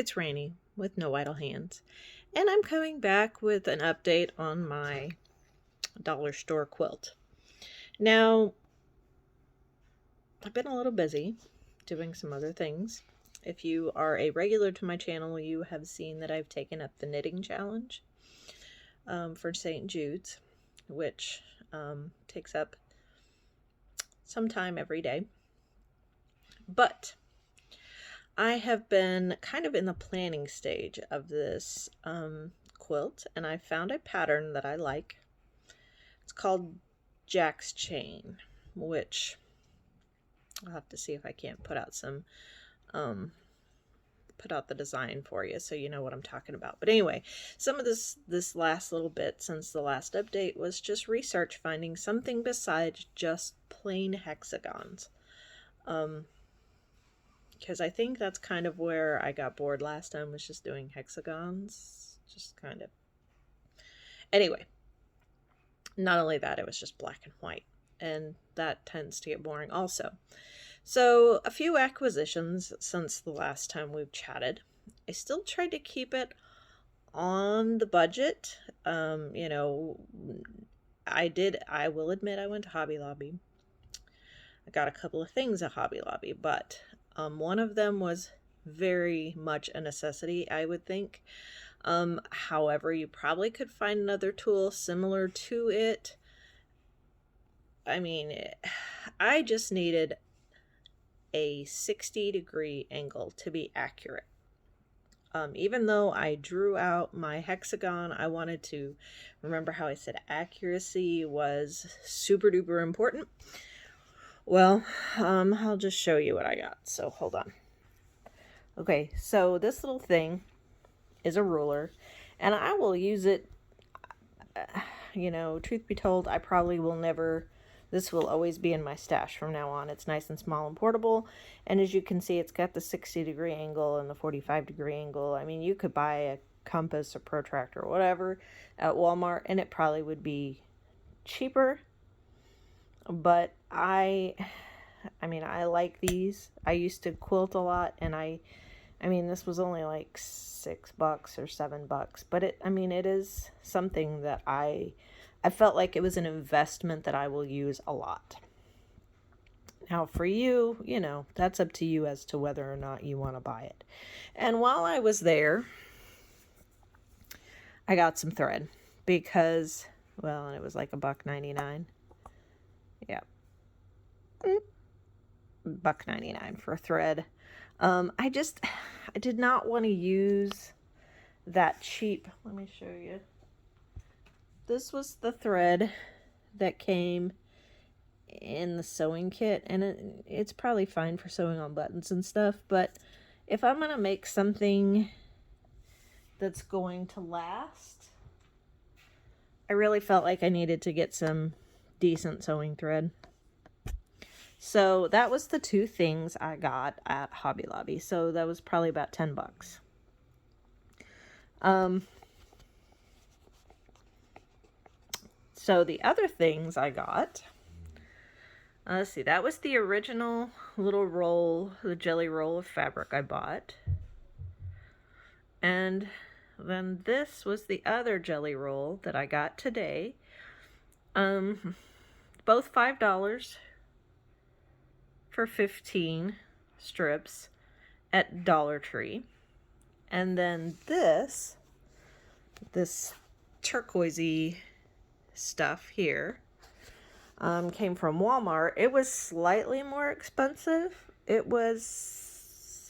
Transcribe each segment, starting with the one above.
It's Rainy with No Idle Hands, and I'm coming back with an update on my dollar store quilt. Now, I've been a little busy doing some other things. If you are a regular to my channel, you have seen that I've taken up the knitting challenge for St. Jude's, which takes up some time every day. But I have been kind of in the planning stage of this quilt, and I found a pattern that I like. It's called Jack's Chain, which I'll have to see if I can't put out some put out the design for you so you know what I'm talking about. But anyway, some of this last little bit since the last update was just research, finding something besides just plain hexagons. Because I think that's kind of where I got bored last time, was just doing hexagons. Just kind of. Anyway, not only that, it was just black and white. And that tends to get boring also. So, a few acquisitions since the last time we've chatted. I still tried to keep it on the budget. I will admit I went to Hobby Lobby. I got a couple of things at Hobby Lobby, but one of them was very much a necessity, I would think. However, you probably could find another tool similar to it. I mean, I just needed a 60-degree angle to be accurate. Even though I drew out my hexagon, I wanted to remember how I said accuracy was super duper important. Well, I'll just show you what I got. So hold on. Okay, so this little thing is a ruler, and I will use it. Truth be told, I probably will never. This will always be in my stash from now on. It's nice and small and portable. And as you can see, it's got the 60-degree angle and the 45-degree angle. I mean, you could buy a compass or protractor or whatever at Walmart, and it probably would be cheaper. But I like these. I used to quilt a lot, and this was only like $6 or $7. But it is something that I felt like it was an investment that I will use a lot. Now for you, that's up to you as to whether or not you want to buy it. And while I was there, I got some thread because, and it was like $1.99. Yeah. $1.99 for thread. I did not want to use that cheap. Let me show you. This was the thread that came in the sewing kit, and it's probably fine for sewing on buttons and stuff, but if I'm going to make something that's going to last, I really felt like I needed to get some decent sewing thread. So that was the two things I got at Hobby Lobby. So that was probably about $10. So the other things I got, let's see, that was the original little roll, the jelly roll of fabric I bought. And then this was the other jelly roll that I got today. Both $5 for 15 strips at Dollar Tree. And then this turquoisey stuff here came from Walmart. It was slightly more expensive. It was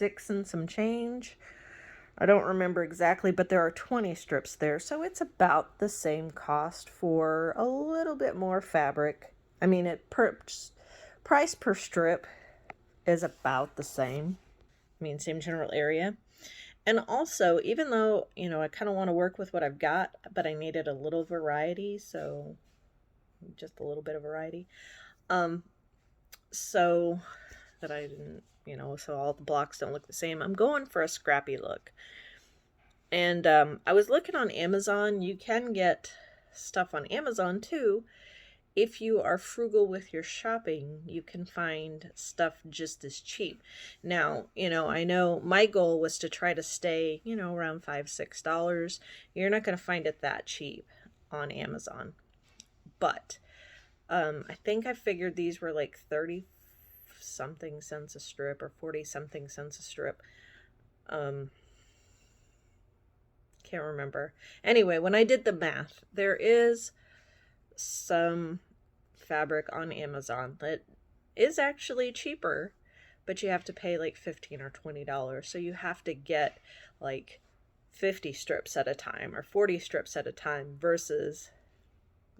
$6 and some change. I don't remember exactly, but there are 20 strips there, so it's about the same cost for a little bit more fabric. I mean, price per strip is about the same. Same general area. And also, even though, I kind of want to work with what I've got, but I needed a little variety, so just a little bit of variety. So that I didn't, so all the blocks don't look the same. I'm going for a scrappy look. And I was looking on Amazon. You can get stuff on Amazon too. if you are frugal with your shopping, you can find stuff just as cheap. Now, I know my goal was to try to stay, around $5, $6. You're not going to find it that cheap on Amazon. But I think I figured these were like 30 something cents a strip or 40 something cents a strip. Can't remember. Anyway, when I did the math, there is some fabric on Amazon that is actually cheaper, but you have to pay like $15 or $20. So you have to get like 50 strips at a time or 40 strips at a time versus,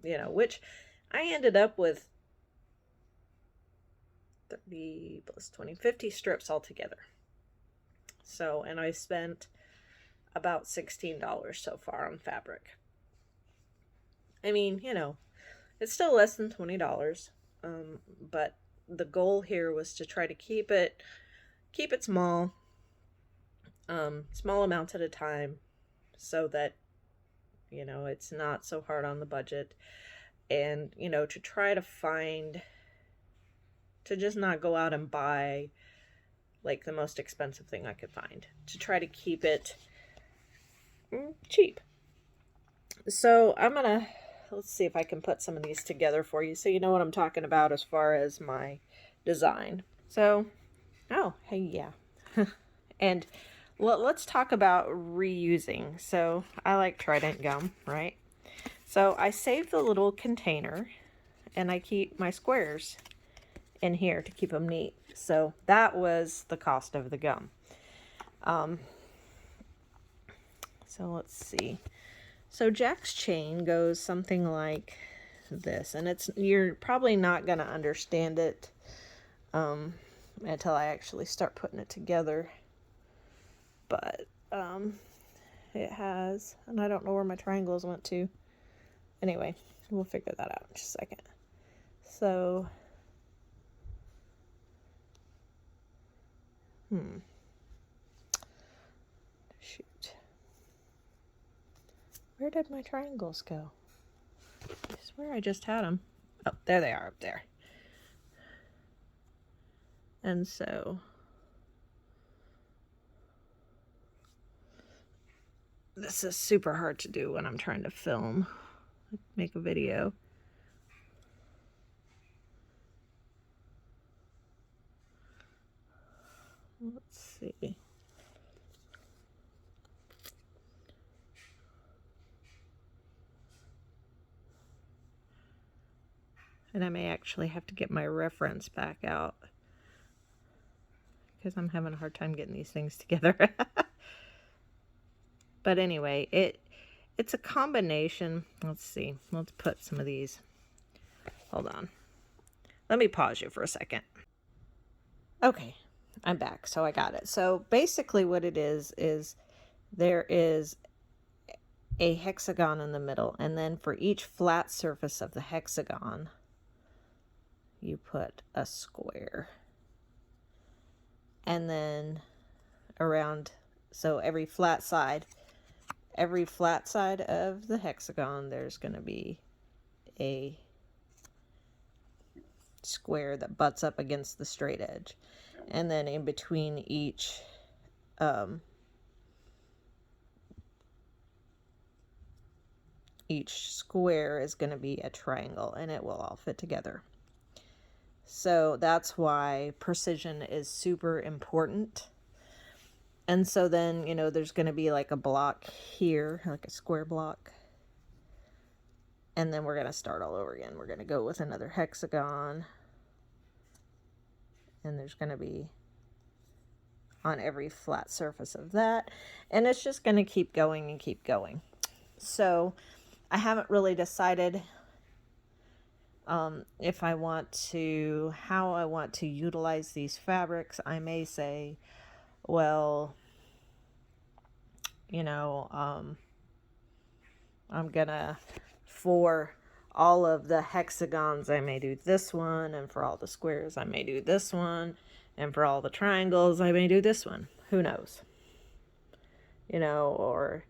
which I ended up with 30 plus 20, 50 strips altogether. So, and I spent about $16 so far on fabric. I mean, it's still less than $20, but the goal here was to try to keep it small, small amounts at a time, so that it's not so hard on the budget, and to try to just not go out and buy like the most expensive thing I could find, to try to keep it cheap. So let's see if I can put some of these together for you so you know what I'm talking about as far as my design. So, hey, yeah. And let's talk about reusing. So I like Trident gum, right? So I save the little container and I keep my squares in here to keep them neat. So that was the cost of the gum. So let's see. So Jack's chain goes something like this, and you're probably not going to understand it until I actually start putting it together. But it has, and I don't know where my triangles went to. Anyway, we'll figure that out in just a second. So, shoot. Where did my triangles go? I swear I just had them. Oh, there they are up there. And so this is super hard to do when I'm trying to make a video. Let's see. And I may actually have to get my reference back out because I'm having a hard time getting these things together. But anyway, it's a combination. Let's see. Let's put some of these. Hold on. Let me pause you for a second. Okay, I'm back. So I got it. So basically what it is there is a hexagon in the middle, and then for each flat surface of the hexagon, you put a square. And then around, so every flat side of the hexagon, there's going to be a square that butts up against the straight edge. And then in between each square is going to be a triangle, and it will all fit together. So that's why precision is super important. And so then, there's going to be like a block here, like a square block. And then we're going to start all over again. We're going to go with another hexagon. And there's going to be on every flat surface of that. And it's just going to keep going and keep going. So I haven't really decided how I want to utilize these fabrics. I may say, well, I'm gonna, for all of the hexagons, I may do this one, and for all the squares, I may do this one, and for all the triangles, I may do this one. Who knows? Or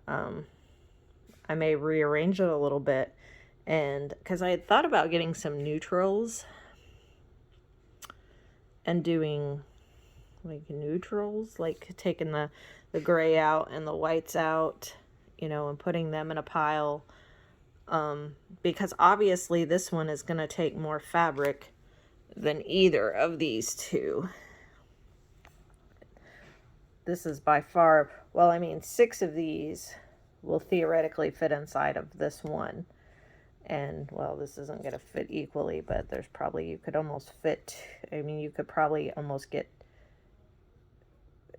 I may rearrange it a little bit And because I had thought about getting some neutrals and doing like neutrals, like taking the gray out and the whites out, you know, and putting them in a pile. Because obviously this one is going to take more fabric than either of these two. This is by far, well, I mean, 6 of these will theoretically fit inside of this one. And, well, this isn't going to fit equally, but there's probably, you could almost fit, I mean, you could probably almost get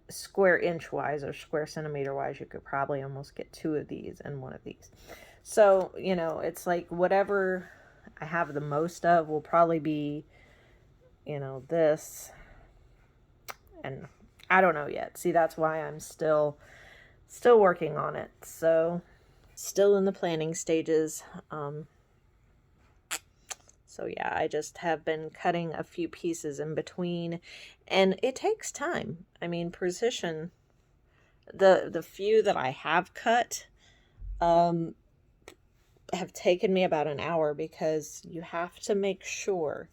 square inch wise or square centimeter wise, you could probably almost get 2 of these and 1 of these. So, you know, it's like whatever I have the most of will probably be, you know, this. And I don't know yet. See, that's why I'm still working on it. So, still in the planning stages. So yeah, I just have been cutting a few pieces in between, and it takes time. I mean, precision, the few that I have cut, have taken me about an hour, because you have to make sure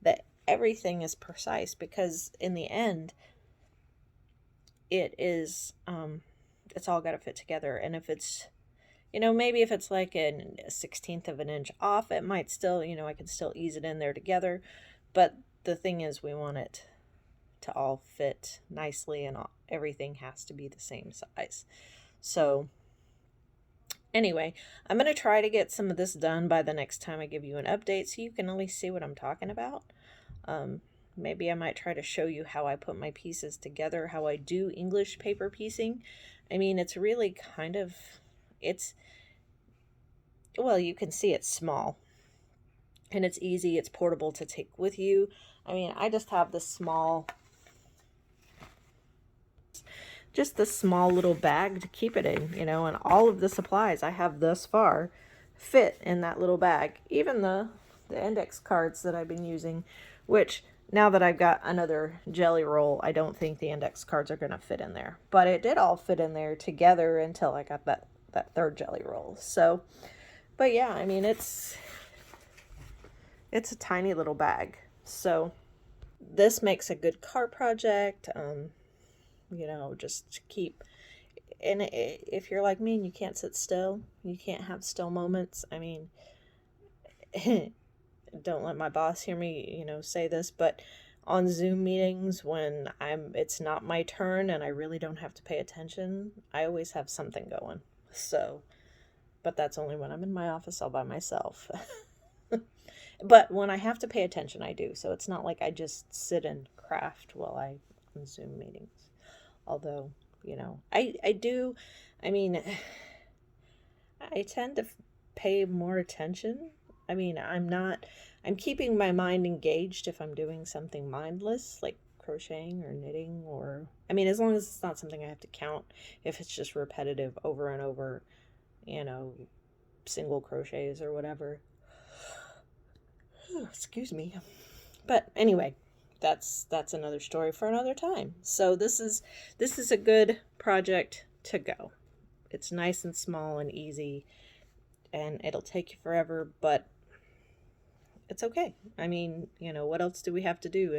that everything is precise, because in the end, it is, it's all got to fit together. And if it's, you know, maybe if it's like a 1/16 of an inch off, it might still, you know, I can still ease it in there together. But the thing is, we want it to all fit nicely, and everything has to be the same size. So anyway, I'm going to try to get some of this done by the next time I give you an update, so you can at least see what I'm talking about. Maybe I might try to show you how I put my pieces together, how I do English paper piecing. I mean, it's really kind of, it's, well, you can see it's small and it's easy. It's portable to take with you. I mean, I just have this small, just this small little bag to keep it in, you know, and all of the supplies I have thus far fit in that little bag. Even the index cards that I've been using, which now that I've got another jelly roll, I don't think the index cards are going to fit in there. But it did all fit in there together until I got that third jelly roll. So, but yeah, I mean, it's a tiny little bag. So this makes a good car project. You know, just keep, and if you're like me and you can't sit still, you can't have still moments. I mean, don't let my boss hear me, you know, say this, but on Zoom meetings when it's not my turn and I really don't have to pay attention, I always have something going. So, but that's only when I'm in my office all by myself. But when I have to pay attention, I do. So it's not like I just sit and craft while I'm on Zoom meetings. Although, you know, I do, I mean, I tend to pay more attention. I mean, I'm keeping my mind engaged if I'm doing something mindless, like crocheting or knitting, or, I mean, as long as it's not something I have to count. If it's just repetitive over and over, you know, single crochets or whatever. Excuse me. But anyway, that's another story for another time. So this is a good project to go. It's nice and small and easy, and it'll take you forever, but it's okay. I mean, you know, what else do we have to do?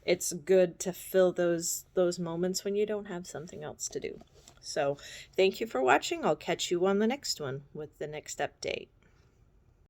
It's good to fill those moments when you don't have something else to do. So thank you for watching. I'll catch you on the next one with the next update.